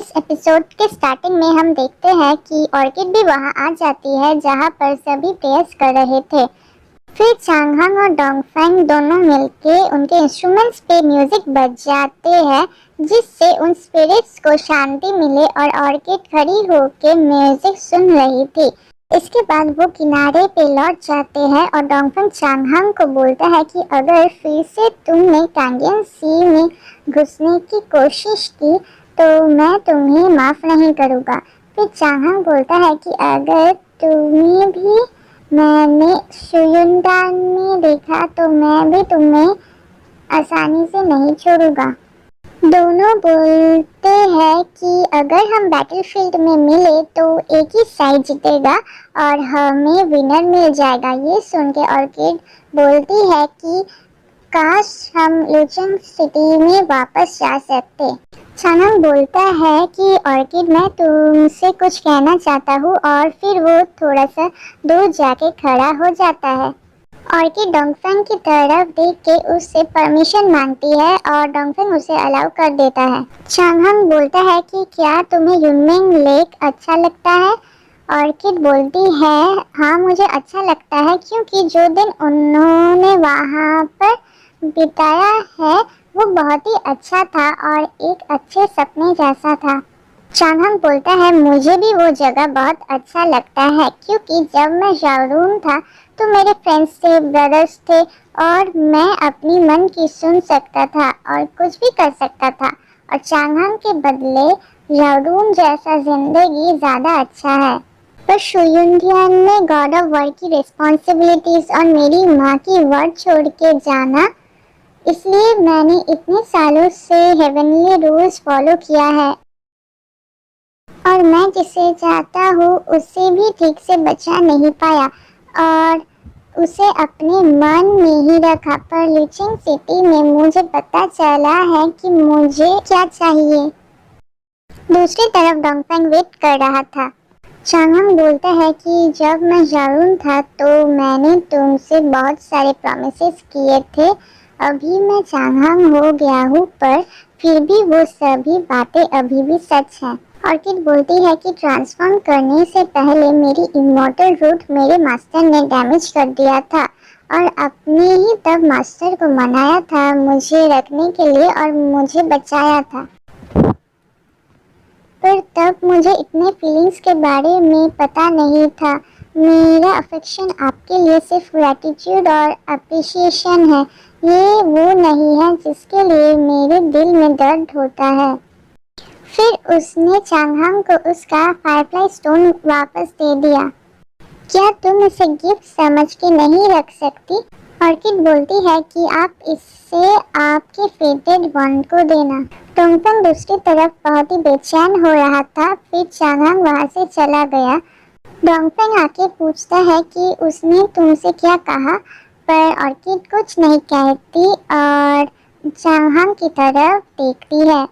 इस एपिसोड के स्टार्टिंग में हम देखते हैं कि ऑर्किड भी वहां आ जाती है जहां पर सभी प्रेयर्स कर रहे थे। फिर चांगहांग और डोंगफेंग दोनों मिलके उनके इंस्ट्रूमेंट्स पे म्यूजिक बजाते हैं जिससे उन स्पिरिट्स को शांति मिले और ऑर्किड खड़ी होकर म्यूजिक सुन रही थी। इसके बाद वो किनारे पे लौट जाते हैं और डोंगफेंग चांगहांग को बोलता है कि अगर फिर से तुमने कैंडियन सी में घुसने की कोशिश की तो मैं तुम्हें माफ नहीं करूँगा। फिर चांगहांग बोलता है कि अगर तुम्हें भी मैंने शुयुनडान में देखा तो मैं भी तुम्हें आसानी से नहीं छोड़ूंगा। दोनों बोलते हैं कि अगर हम बैटलफील्ड में मिले तो एक ही साइड जीतेगा और हमें विनर मिल जाएगा। ये सुन के ऑर्किड बोलती है कि काश हम लुचिंग सिटी में वापस जा सकते। चांगहांग बोलता है कि ऑर्किड मैं तुमसे कुछ कहना चाहता हूँ और फिर वो थोड़ा सा दूर जाके खड़ा हो जाता है। ऑर्किड डोंगफेंग की तरफ देख के उससे परमिशन मांगती है और डोंगफेंग उसे अलाउ कर देता है। चांगहांग बोलता है कि क्या तुम्हें युनमेंग लेक अच्छा लगता है। ऑर्किड बोलती है हाँ मुझे अच्छा लगता है क्योंकि जो दिन उन्होंने वहाँ पर बिताया है वो बहुत ही अच्छा था और एक अच्छे सपने जैसा था। चांगहांग बोलता है मुझे भी वो जगह बहुत अच्छा लगता है क्योंकि जब मैं शाओरूम था तो मेरे फ्रेंड्स थे, ब्रदर्स थे और मैं अपनी मन की सुन सकता था और कुछ भी कर सकता था और चांगहांग के बदले शाओरूम जैसा जिंदगी ज़्यादा अच्छा है। पर शुयुनडान में गॉड ऑफ वॉर की रिस्पॉन्सिबिलिटीज और मेरी माँ की वर्ड छोड़ के जाना, इसलिए मैंने इतने सालों से हेवनली रूल्स फॉलो किया है और मैं जिसे चाहता हूँ उससे भी ठीक से बचा नहीं पाया और उसे अपने मन में ही रखा। पर लुचिंग सिटी में मुझे पता चला है कि मुझे क्या चाहिए। दूसरी तरफ डोंगफेंग वेट कर रहा था। चांगहांग बोलता है कि जब मैं शाओरूम था तो मैंने तुमसे बहुत सारे प्रॉमिसेस किए थे। अभी मैं चांगहांग हो गया हूँ पर फिर भी वो सभी बातें अभी भी सच हैं। ऑर्किड बोलती है कि ट्रांसफॉर्म करने से पहले मेरी इमॉर्टल रूट मेरे मास्टर ने डैमेज कर दिया था और अपने ही तब मास्टर को मनाया था मुझे रखने के लिए और मुझे बचाया था। पर तब मुझे इतने फीलिंग्स के बारे में पता नहीं था। मेरा अफेक्शन आपके लिए सिर्फ ग्रैटिट्यूड और अप्रिसिएशन है। ये वो नहीं है जिसके लिए मेरे दिल में दर्द होता है। फिर उसने चांगहांग को उसका फायरफ्लाई स्टोन वापस दे दिया। क्या तुम इसे गिफ्ट समझ के नहीं रख सकती। ऑर्किड बोलती है कि आप इससे आपके फेटेड वन को देना। डोंगफेंग दूसरी तरफ बहुत ही बेचैन हो रहा था। फिर चांगहांग वहाँ से चला गया। डोंगफेंग आके पूछता है कि उसने तुमसे क्या कहा, पर ऑर्किड कुछ नहीं कहती और चांगहांग की तरफ देखती है।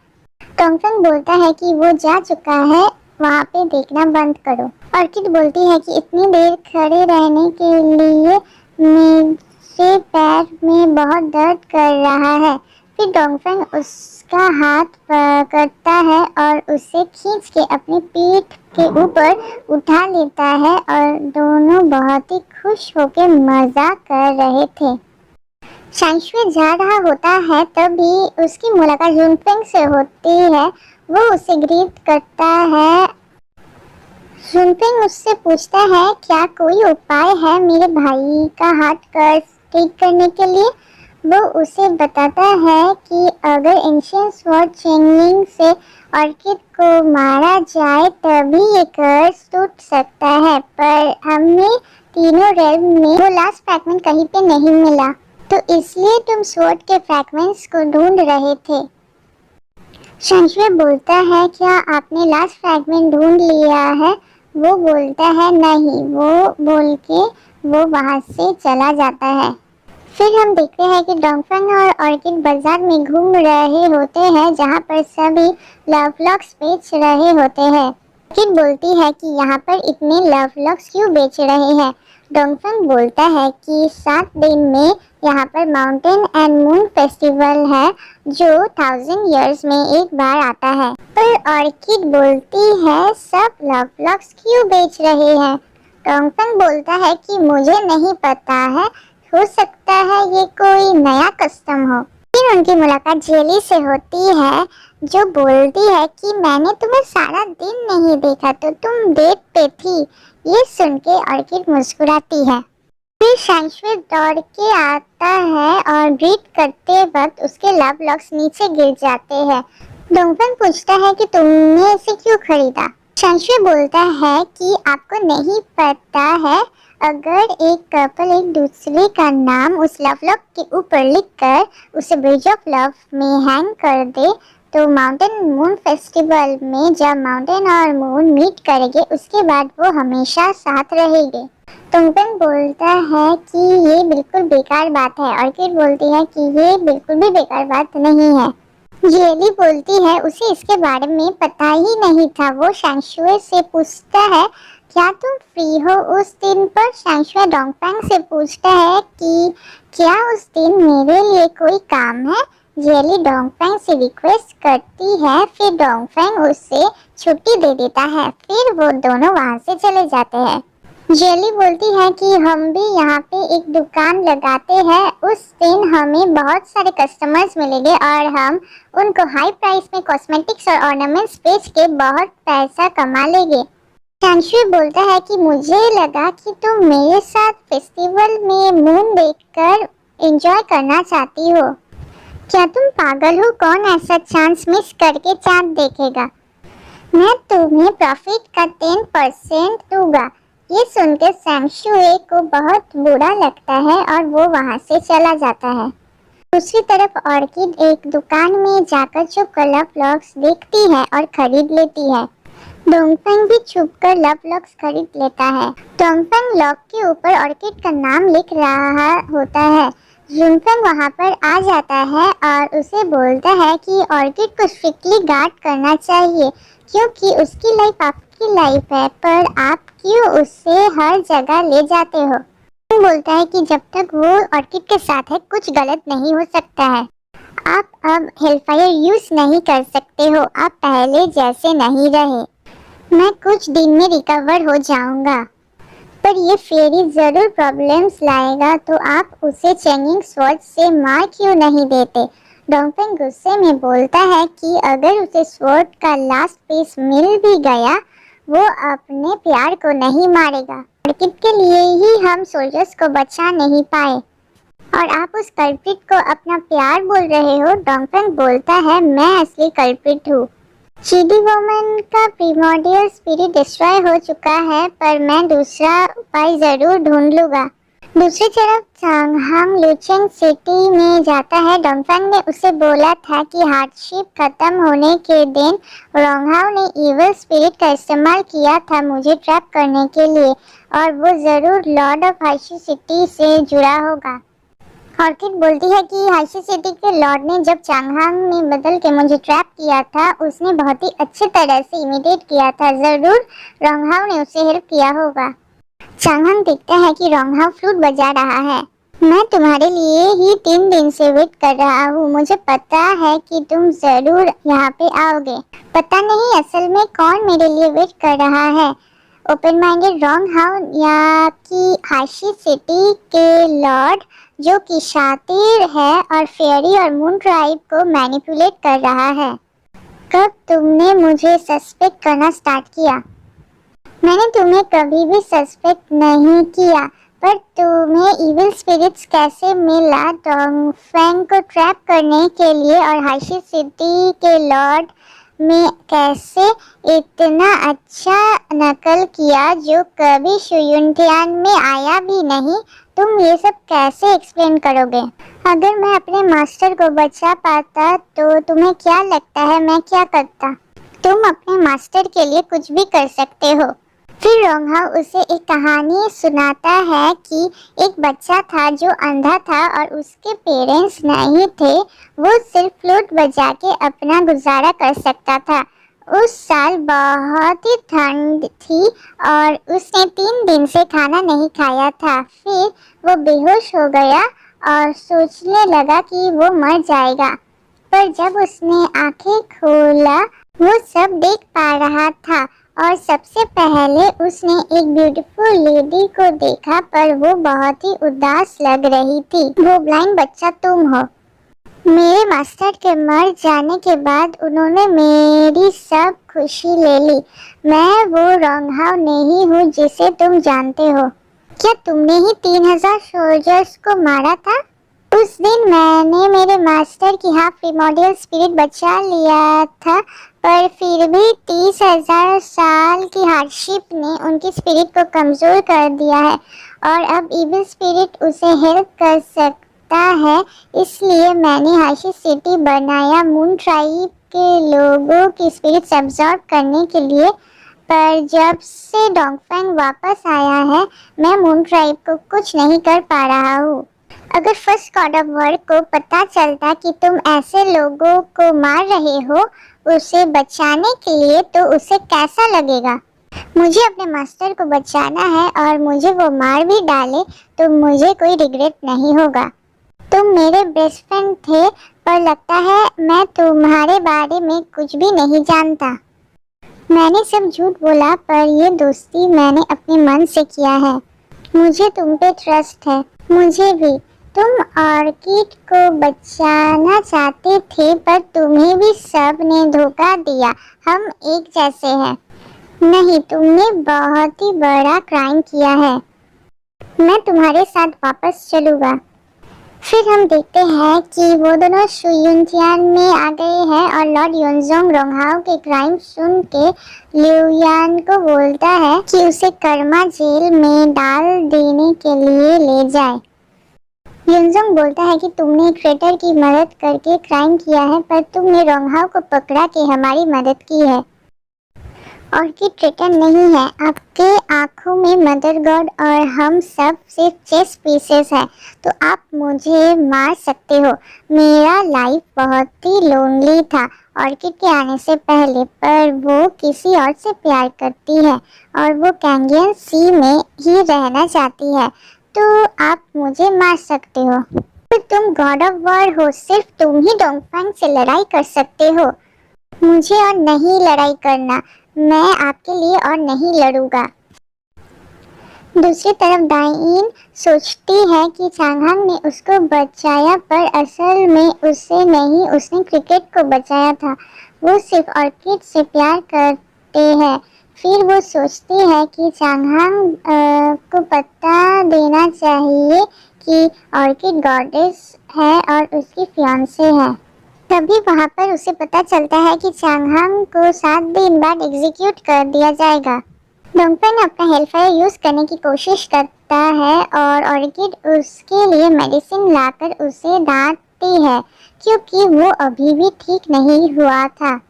डोंगफेंग बोलता है कि वो जा चुका है, वहाँ पे देखना बंद करो। ऑर्किड बोलती है कि इतनी देर खड़े रहने के लिए मेरे पैर में बहुत दर्द कर रहा है। फिर डोंगफेंग उसका हाथ पकड़ता है और उसे खींच के अपनी पीठ के ऊपर उठा लेता है और दोनों बहुत ही खुश होकर मजा कर रहे थे। शांशुए जा रहा होता है तभी उसकी मुलाकात जुनफेंग से होती है। वो उसे ग्रीट करता है। जुनफेंग उससे पूछता है क्या कोई उपाय है मेरे भाई का हार्ट कर्व ठीक करने के लिए। वो उसे बताता है कि अगर एंशिएंट स्वॉर्ड चेंगलिंग से ऑर्किड को मारा जाए तभी ये कर्व टूट सकता है, पर हमें तीनों रेल्म में वो लास्ट फ्रैगमेंट कहीं पे नहीं मिला तो इसलिए तुम स्वॉर्ड के फ्रैगमेंट्स को ढूंढ रहे थे। शांशुए बोलता है क्या आपने लास्ट फ्रैगमेंट ढूंढ लिया है। वो बोलता है नहीं। वो बोल के वो वहाँ से चला जाता है। फिर हम देखते हैं कि डोंगफेंग और ऑर्किड बाजार में घूम रहे होते हैं जहाँ पर सभी लव लॉक्स बेच रहे होते हैं। ऑर्किड बोलती है कि यहाँ पर इतने लव लॉक्स क्यों बेच रहे हैं। डोंगफेंग बोलता है कि 7 दिन में यहाँ पर माउंटेन एंड मून फेस्टिवल है जो 1000 ईयर्स में एक बार आता है। पर ऑर्किड बोलती है सब लवलॉक्स क्यों बेच रहे हैं। डोंगफेंग बोलता है कि मुझे नहीं पता है, हो सकता है ये कोई नया कस्टम हो। फिर उनकी मुलाकात जेली से होती है जो बोलती है कि मैंने तुम्हें सारा दिन नहीं देखा तो तुम डेट पे थी। ये सुन के ऑर्किड मुस्कुराती है। फिर शैंक्सुए दौड़ के आता है और ग्रीट करते वक्त उसके लव लॉक्स नीचे गिर जाते हैं। डोंगफेंग पूछता है कि तुमने इसे क्यों खरीदा। शैंक्सुए बोलता है कि आपको नहीं पता है, अगर एक कपल एक दूसरे का नाम उस लव लॉक के ऊपर लिखकर उसे ब्रिज ऑफ लव में हैंग कर दे तो माउंटेन मून फेस्टिवल में जब माउंटेन और मून मीट करेंगे उसके बाद वो हमेशा साथ रहेंगे। डोंगफेंग बोलता है कि ये बिल्कुल बेकार बात है। ऑर्किड बोलती है कि ये बिल्कुल भी बेकार बात नहीं है। जेली बोलती है उसे इसके बारे में पता ही नहीं था। वो शैंक्सुए से पूछता है क्या तुम फ्री हो उस दिन पर। शैंक्सुए डोंगफेंग से पूछता है कि क्या उस दिन मेरे लिए कोई काम है। जेली डोंगफेंग से रिक्वेस्ट करती है, फिर डोंगफेंग उसे छुट्टी दे देता है। फिर वो दोनों वहाँ से चले जाते हैं। जेली बोलती है कि हम भी यहाँ पे एक दुकान लगाते हैं, उस दिन हमें बहुत सारे कस्टमर्स मिलेंगे और हम उनको हाई प्राइस में कॉस्मेटिक्स और ऑर्नामेंट्स बेच के बहुत पैसा कमा लेंगे। शैंक्सुए बोलता है कि मुझे लगा कि तुम मेरे साथ फेस्टिवल में मून देखकर एंजॉय करना चाहती हो। क्या तुम पागल हो, कौन ऐसा चांस मिस करके चांद देखेगा। मैं तुम्हें प्रॉफिट का 10% दूंगा। ये सुनकर शैंक्सुए को बहुत बुरा लगता है और वो वहाँ से चला जाता है। दूसरी तरफ ऑर्किड एक दुकान में जाकर छुपकर लव लॉक्स देखती है और खरीद लेती है। डोंगफेंग भी छुपकर लव लॉक्स खरीद लेता है। डोंगफेंग लॉक के ऊपर ऑर्किड का नाम लिख रहा होता है। जुनफेंग वहाँ पर आ जाता है और उसे बोलता है कि ऑर्किड को स्ट्रिक्टली गार्ड करना चाहिए क्योंकि उसकी लाइफ आपकी लाइफ है, पर आप क्यों उसे हर जगह ले जाते हो। बोलता है कि जब तक वो ऑर्किड के साथ है कुछ गलत नहीं हो सकता है। आप अब हेलफायर यूज नहीं कर सकते हो, आप पहले जैसे नहीं रहे। मैं कुछ दिन में रिकवर हो जाऊंगा, पर ये फेरी जरूर प्रॉब्लम्स लाएगा, तो आप उसे चेंगिंग स्वॉर्ड से मार क्यों नहीं देते। डोंगफेंग गुस्से में बोलता है कि अगर उसे स्वॉर्ड का लास्ट पीस मिल भी गया वो अपने प्यार को नहीं मारेगा। ऑर्किड के लिए ही हम सोल्जर्स को बचा नहीं पाए और आप उस कल्प्रिट को अपना प्यार बोल रहे हो। डोंगफेंग बोलता है मैं असली कल्प्रिट हूँ। चीडी वुमन का प्रीमोर्डियल स्पिरिट डिस्ट्रॉय हो चुका है, पर मैं दूसरा उपाय जरूर ढूंढ लूंगा। दूसरी तरफ चांगहांग लुचेंग सिटी में जाता है। डोंगफेंग ने उसे बोला था कि हार्डशिप खत्म होने के दिन रोंगहाओ ने इविल स्पिरिट का इस्तेमाल किया था मुझे ट्रैप करने के लिए, और वो जरूर लॉर्ड ऑफ हाइशी सिटी से जुड़ा होगा। ऑर्किड बोलती है कि हाइशी सिटी के लॉर्ड ने जब चांगहांग में बदल के मुझे ट्रैप किया था उसने बहुत ही अच्छे तरह से इमिटेट किया था, जरूर रोंगहाओ ने उसे हेल्प किया होगा। चांगहांग देखता है कि रोंगहाओ फ्लूट बजा रहा है। मैं तुम्हारे लिए ही 3 दिन से वेट कर रहा हूँ, मुझे पता है कि तुम जरूर यहाँ पे आओगे। पता नहीं असल में कौन मेरे लिए वेट कर रहा है, ओपन माइंडेड रोंगहाओ या कि हाइशी सिटी के लॉर्ड जो कि शातिर है और फेयरी और मून ट्राइब को मैनिपुलेट कर रहा है। कब तुमने मुझे सस्पेक्ट करना स्टार्ट किया। मैंने तुम्हें कभी भी सस्पेक्ट नहीं किया, पर तुम्हें इविल स्पिरिट्स कैसे मिला डोंगफेंग को ट्रैप करने के लिए, और हाइशी सिटी के लॉर्ड में कैसे इतना अच्छा नकल किया जो कभी शुयुनटियान में आया भी नहीं। तुम ये सब कैसे एक्सप्लेन करोगे। अगर मैं अपने मास्टर को बचा पाता तो तुम्हें क्या लगता है मैं क्या करता। तुम अपने मास्टर के लिए कुछ भी कर सकते हो। फिर रोंगहाओ उसे एक कहानी सुनाता है कि एक बच्चा था जो अंधा था और उसके पेरेंट्स नहीं थे, वो सिर्फ फ्लूट बजा के अपना गुजारा कर सकता था। उस साल बहुत ही ठंड थी और उसने 3 दिन से खाना नहीं खाया था। फिर वो बेहोश हो गया और सोचने लगा कि वो मर जाएगा। पर जब उसने आंखें खोला, वो सब देख पा रहा था और सबसे पहले उसने एक ब्यूटीफुल लेडी को देखा, पर वो बहुत ही उदास लग रही थी। वो ब्लाइंड बच्चा तुम हो। मेरे मास्टर के मर जाने के बाद उन्होंने मेरी सब खुशी ले ली। मैं वो रॉन्गहाव नहीं हूँ जिसे तुम जानते हो। क्या तुमने ही 3000 सोल्जर्स को मारा था? उस दिन मैंने मेरे मास्टर की हाफ प्रिमोर्डियल स्पिरिट बचा लिया था, पर फिर भी 30,000 साल की हार्डशिप ने उनकी स्पिरिट को कमजोर कर दिया है और अब इविल स्पिरिट उसे हेल्प कर सकता है। इसलिए मैंने हाशी सिटी बनाया मून ट्राइब के लोगों की स्पिरिट एब्जॉर्ब करने के लिए। पर जब से डोंगफेंग वापस आया है, मैं मून ट्राइब को कुछ नहीं कर पा रहा हूँ। अगर फर्स्ट गॉड ऑफ वॉर को पता चलता कि तुम ऐसे लोगों को मार रहे हो उसे बचाने के लिए, तो उसे कैसा लगेगा? मुझे अपने मास्टर को बचाना है और मुझे वो मार भी डाले तो मुझे कोई रिग्रेट नहीं होगा। तुम मेरे बेस्ट फ्रेंड थे, पर लगता है मैं तुम्हारे बारे में कुछ भी नहीं जानता। मैंने सब झूठ बोला, पर ये दोस्ती मैंने अपने मन से किया है। मुझे तुम पे ट्रस्ट है। मुझे भी। तुम ऑर्किड को बचाना चाहते थे, पर तुम्हें भी सब ने धोखा दिया। हम एक जैसे हैं। नहीं, तुमने बहुत ही बड़ा क्राइम किया है। मैं तुम्हारे साथ वापस चलूँगा। फिर हम देखते हैं कि वो दोनों शुयुनजियान में आ गए हैं और लॉर्ड युनजोंग रॉन्गहाव के क्राइम सुन के लियुयान को बोलता है कि उसे कर्मा जेल में डाल देने के लिए ले जाए। युनजोंग बोलता है कि तुमने एक ट्रेटर की मदद करके क्राइम किया है, पर तुमने रॉन्गहाव को पकड़ा के हमारी मदद की है। ऑर्किड ट्रेटर नहीं है। आपके आंखों में मदर गॉड और हम सब सिर्फ चेस पीसेस हैं, तो आप मुझे मार सकते हो। मेरा लाइफ बहुत ही लोनली था ऑर्किड के आने से पहले, पर वो किसी और से प्यार करती है और वो कैंगियन सी में ही रहना चाहती है, तो आप मुझे मार सकते हो। तो तुम गॉड ऑफ वॉर हो, सिर्फ तुम ही डोंगफेंग से लड़ाई कर सकते हो। मुझे और नहीं लड़ाई करना। मैं आपके लिए और नहीं लड़ूंगा। दूसरी तरफ दाइन सोचती है कि चांगहांग ने उसको बचाया, पर असल में उसे नहीं, उसने क्रिकेट को बचाया था। वो सिर्फ ऑर्किड से प्यार करते हैं। फिर वो सोचती है कि चांगहांग को पता देना चाहिए कि ऑर्किड गॉडेस है और उसकी फियांसे है। तभी वहाँ पर उसे पता चलता है कि चांगहांग को 7 दिन बाद एग्जीक्यूट कर दिया जाएगा। डोंगफेंग अपना हेलफायर यूज करने की कोशिश करता है और ऑर्किड उसके लिए मेडिसिन लाकर उसे डांटती है क्योंकि वो अभी भी ठीक नहीं हुआ था।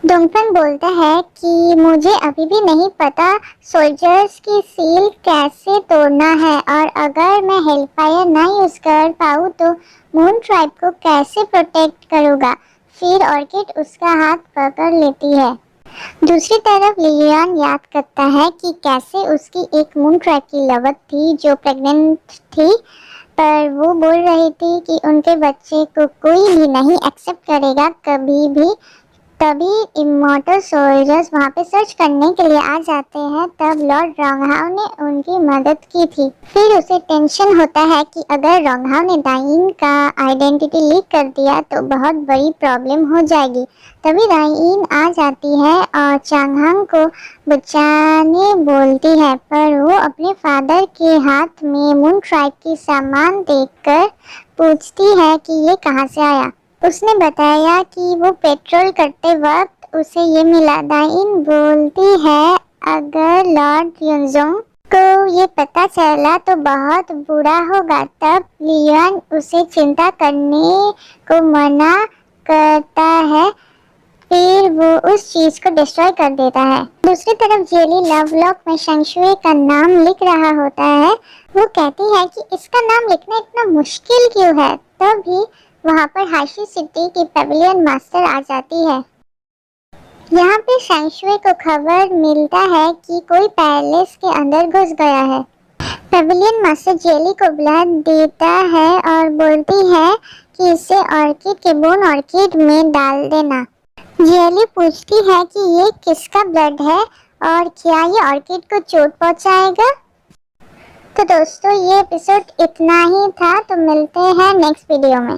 डोंगफेंग बोलता है कि मुझे अभी भी नहीं पता सोल्जर्स की सील कैसे तोड़ना है, और अगर मैं हेलफायर ना यूज कर पाऊँ तो मून ट्राइब को कैसे प्रोटेक्ट करूँगा। फिर ऑर्किड उसका हाथ पकड़ लेती है। दूसरी तरफ लियुयान याद करता है कि कैसे उसकी एक मून ट्राइब की लवर थी जो प्रेग्नेंट थी, पर वो बोल रही थी कि उनके बच्चे को कोई भी नहीं एक्सेप्ट करेगा कभी भी। तभी इमॉर्टल सोल्जर्स वहाँ पे सर्च करने के लिए आ जाते हैं। तब लॉर्ड रॉन्गहाव ने उनकी मदद की थी। फिर उसे टेंशन होता है कि अगर रॉन्गहाव ने दाइन का आइडेंटिटी लीक कर दिया तो बहुत बड़ी प्रॉब्लम हो जाएगी। तभी दाइन आ जाती है और चांगहांग को बचाने बोलती है, पर वो अपने फादर के हाथ में मून ट्राइब की सामान देखकर पूछती है कि ये कहाँ से आया। उसने बताया कि वो पेट्रोल करते वक्त उसे ये मिला। दाइन बोलती है अगर लॉर्ड युनजोंग को ये पता चला तो बहुत बुरा होगा। तब लियुयान उसे चिंता करने को मना करता है, फिर वो उस चीज को डिस्ट्रॉय कर देता है। दूसरी तरफ जेली लवलॉक में शेंगशुई का नाम लिख रहा होता है। वो कहती है कि इसका नाम लिखना इतना मुश्किल क्यों है। तभी वहाँ पर हाशी सिटी की पेविलियन मास्टर आ जाती है। यहाँ पे शैंशुए को खबर मिलता है कि कोई पैलेस के अंदर घुस गया है। पेविलियन मास्टर जेली को बुला देता है और बोलती है कि इसे ऑर्किड के बोन ऑर्किड में डाल देना। जेली पूछती है कि ये किसका ब्लड है और क्या ये ऑर्किड को चोट पहुंचाएगा। तो दोस्तों ये एपिसोड इतना ही था, तो मिलते हैं नेक्स्ट वीडियो में।